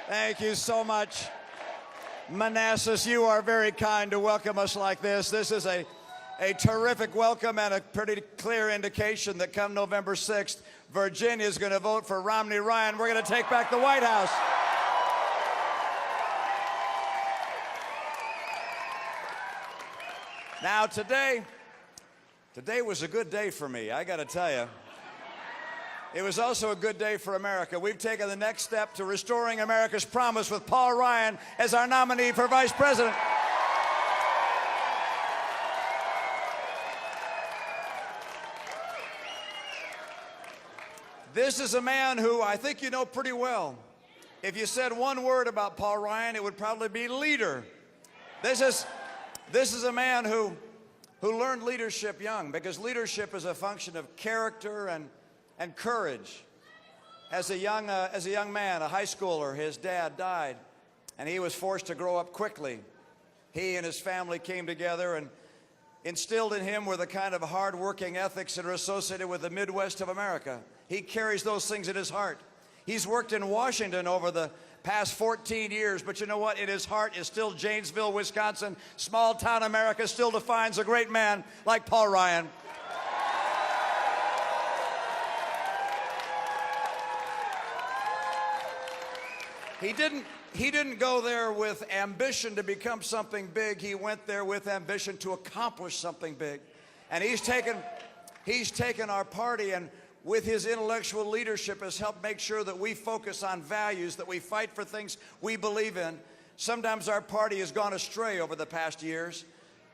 Thank you so much. Manassas, you are very kind to welcome us like this. This is a terrific welcome and a pretty clear indication that come November 6th, Virginia is going to vote for Romney Ryan. We're going to take back the White House. Now, today was a good day for me, I got to tell you. It was also a good day for America. We've taken the next step to restoring America's promise with Paul Ryan as our nominee for Vice President. This is a man who I think you know pretty well. If you said one word about Paul Ryan, it would probably be leader. This is a man who learned leadership young, because leadership is a function of character and courage. As a young man, a high schooler, his dad died, and he was forced to grow up quickly. He and his family came together and instilled in him were the kind of hard-working ethics that are associated with the Midwest of America. He carries those things in his heart. He's worked in Washington over the past 14 years, but you know what? In his heart is still Janesville, Wisconsin. Small-town America still defines a great man like Paul Ryan. He didn't go there with ambition to become something big. He went there with ambition to accomplish something big. And he's taken our party, and with his intellectual leadership has helped make sure that we focus on values, that we fight for things we believe in. Sometimes our party has gone astray over the past years.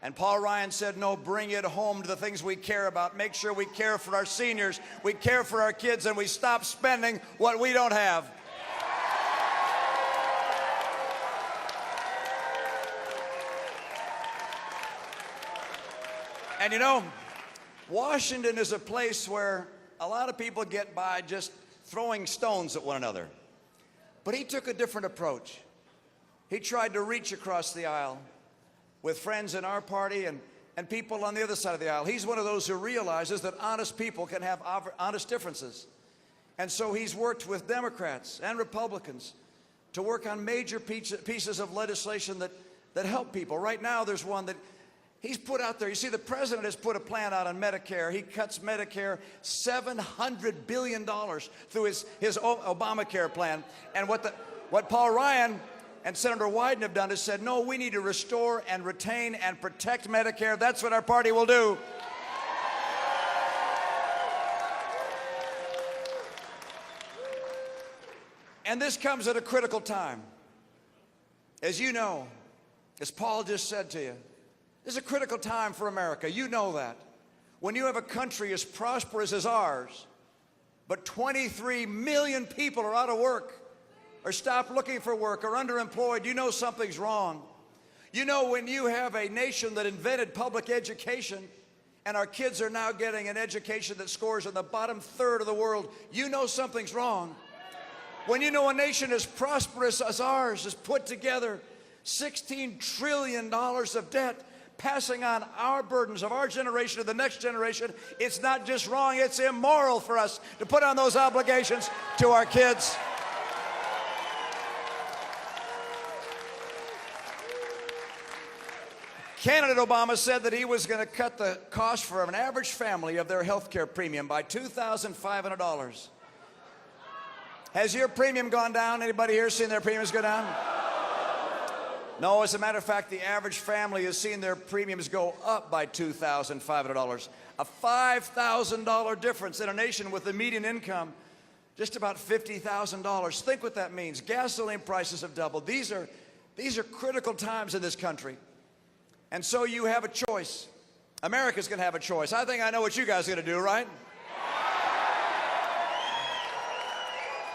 And Paul Ryan said, no, bring it home to the things we care about. Make sure we care for our seniors, we care for our kids, and we stop spending what we don't have. And you know, Washington is a place where a lot of people get by just throwing stones at one another. But he took a different approach. He tried to reach across the aisle with friends in our party and people on the other side of the aisle. He's one of those who realizes that honest people can have honest differences. And so he's worked with Democrats and Republicans to work on major pieces of legislation that help people. Right now, there's one that he's put out there. You see, the president has put a plan out on Medicare. He cuts Medicare $700 billion through his Obamacare plan. And what Paul Ryan and Senator Wyden have done is said, no, we need to restore and retain and protect Medicare. That's what our party will do. And this comes at a critical time. As you know, as Paul just said to you, this is a critical time for America. You know that. When you have a country as prosperous as ours, but 23 million people are out of work, or stopped looking for work, or underemployed, you know something's wrong. You know, when you have a nation that invented public education, and our kids are now getting an education that scores in the bottom third of the world, you know something's wrong. When you know a nation as prosperous as ours has put together $16 trillion of debt, passing on our burdens of our generation to the next generation, it's not just wrong, it's immoral for us to put on those obligations to our kids. Candidate Obama said that he was going to cut the cost for an average family of their health care premium by $2,500. Has your premium gone down? Anybody here seen their premiums go down? No, as a matter of fact, the average family has seen their premiums go up by $2,500. A $5,000 difference in a nation with a median income just about $50,000. Think what that means. Gasoline prices have doubled. These are critical times in this country. And so you have a choice. America's going to have a choice. I think I know what you guys are going to do, right?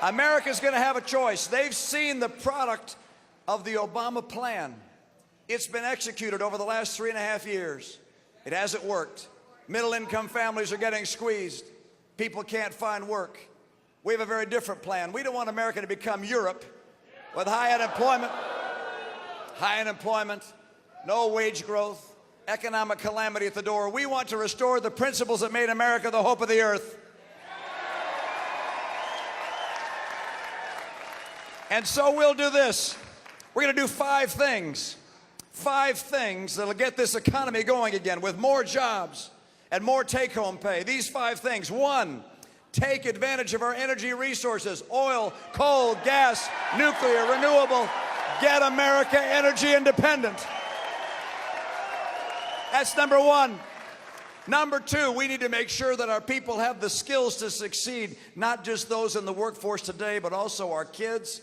America's going to have a choice. They've seen the product of the Obama plan. It's been executed over the last 3.5 years. It hasn't worked. Middle-income families are getting squeezed. People can't find work. We have a very different plan. We don't want America to become Europe with high unemployment, no wage growth, economic calamity at the door. We want to restore the principles that made America the hope of the earth. And so we'll do this. We're going to do 5 things. 5 things that'll get this economy going again with more jobs and more take-home pay. These 5 things. 1, take advantage of our energy resources: oil, coal, gas, nuclear, renewable. Get America energy independent. That's number 1. Number 2, we need to make sure that our people have the skills to succeed, not just those in the workforce today, but also our kids.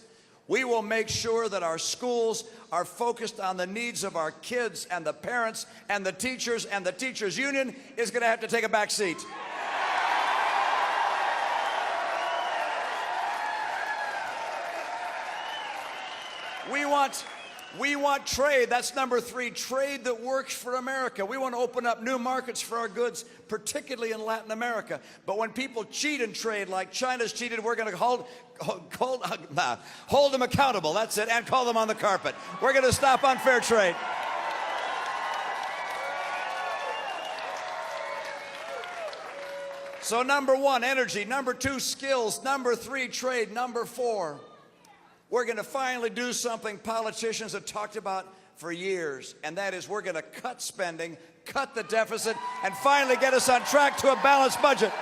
We will make sure that our schools are focused on the needs of our kids and the parents and the teachers, and the teachers union is going to have to take a back seat. We want trade. That's number 3, trade that works for America. We want to open up new markets for our goods, particularly in Latin America. But when people cheat in trade like China's cheated, we're going to hold them accountable. That's it, and call them on the carpet. We're going to stop unfair trade. So number 1, energy. Number 2, skills. Number 3, trade. Number 4, we're going to finally do something politicians have talked about for years, and that is we're going to cut spending, cut the deficit, and finally get us on track to a balanced budget.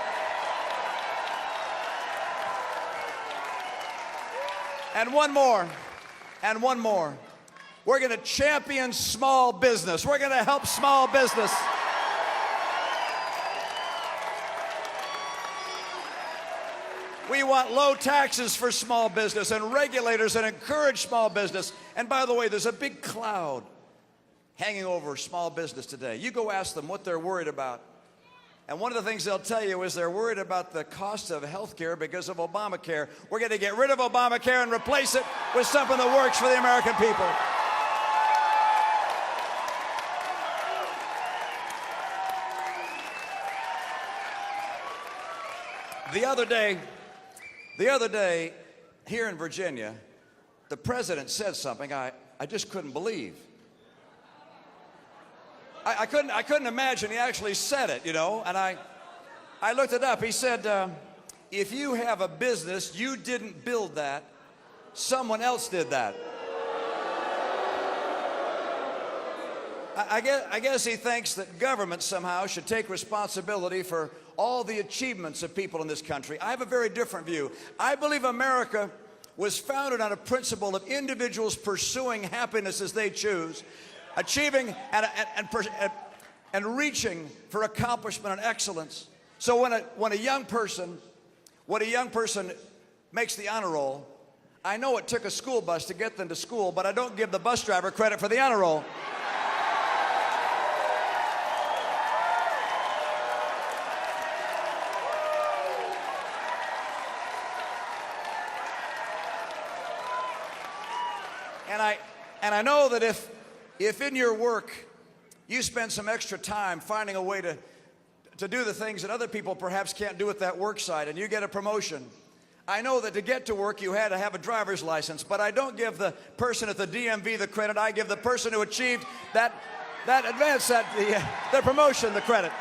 And one more. We're going to champion small business. We're going to help small business. We want low taxes for small business and regulators that encourage small business. And by the way, there's a big cloud hanging over small business today. You go ask them what they're worried about. And one of the things they'll tell you is they're worried about the cost of health care because of Obamacare. We're going to get rid of Obamacare and replace it with something that works for the American people. The other day, here in Virginia, the president said something I just couldn't believe. I couldn't imagine he actually said it, you know, and I looked it up. He said, if you have a business, you didn't build that, someone else did that. I guess he thinks that government somehow should take responsibility for all the achievements of people in this country. I have a very different view. I believe America was founded on a principle of individuals pursuing happiness as they choose, achieving and reaching for accomplishment and excellence. So when a young person makes the honor roll, I know it took a school bus to get them to school, but I don't give the bus driver credit for the honor roll. And I know that if in your work you spend some extra time finding a way to do the things that other people perhaps can't do at that work site, and you get a promotion, I know that to get to work you had to have a driver's license, but I don't give the person at the DMV the credit. I give the person who achieved that advance, the promotion, the credit.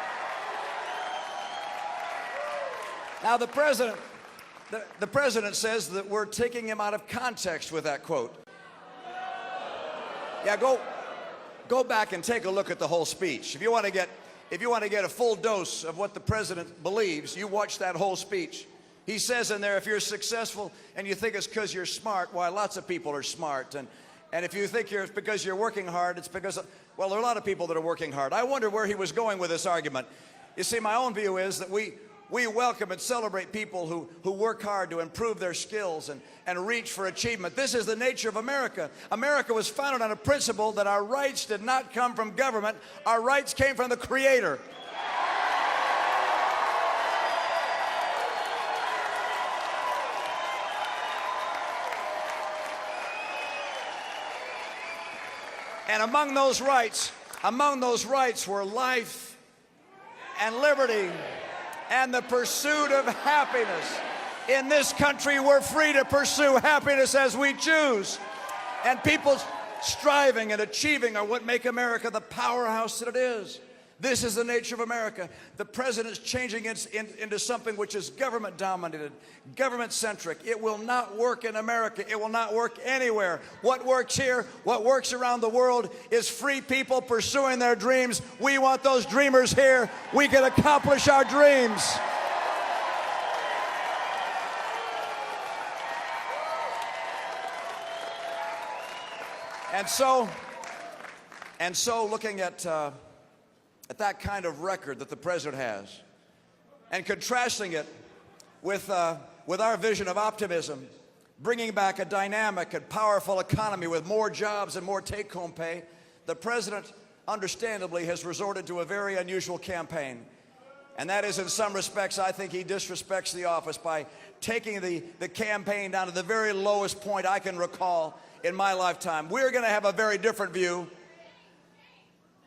Now the president says that we're taking him out of context with that quote. Yeah, go back and take a look at the whole speech. If you want to get a full dose of what the president believes, you watch that whole speech. He says in there, if you're successful and you think it's because you're smart, why, lots of people are smart. And if you think it's because you're working hard, it's because, well, there are a lot of people that are working hard. I wonder where he was going with this argument. You see, my own view is that we welcome and celebrate people who work hard to improve their skills and reach for achievement. This is the nature of America. America was founded on a principle that our rights did not come from government. Our rights came from the Creator. And among those rights were life and liberty and the pursuit of happiness. In this country, we're free to pursue happiness as we choose. And people striving and achieving are what make America the powerhouse that it is. This is the nature of America. The president's changing it into something which is government-dominated, government-centric. It will not work in America. It will not work anywhere. What works here, what works around the world, is free people pursuing their dreams. We want those dreamers here. We can accomplish our dreams. And so looking at that kind of record that the president has, and contrasting it with our vision of optimism, bringing back a dynamic and powerful economy with more jobs and more take-home pay, the president, understandably, has resorted to a very unusual campaign. And that is, in some respects, I think he disrespects the office by taking the campaign down to the very lowest point I can recall in my lifetime. We're going to have a very different view.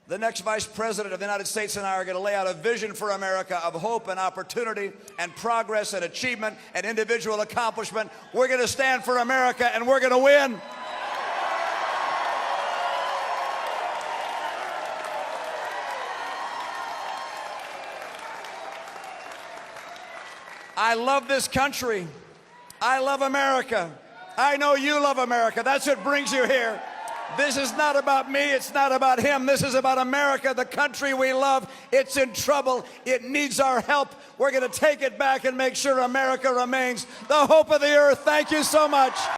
The next Vice President of the United States and I are going to lay out a vision for America of hope and opportunity and progress and achievement and individual accomplishment. We're going to stand for America, and we're going to win. I love this country. I love America. I know you love America. That's what brings you here. This is not about me. It's not about him. This is about America, the country we love. It's in trouble. It needs our help. We're going to take it back and make sure America remains the hope of the earth. Thank you so much.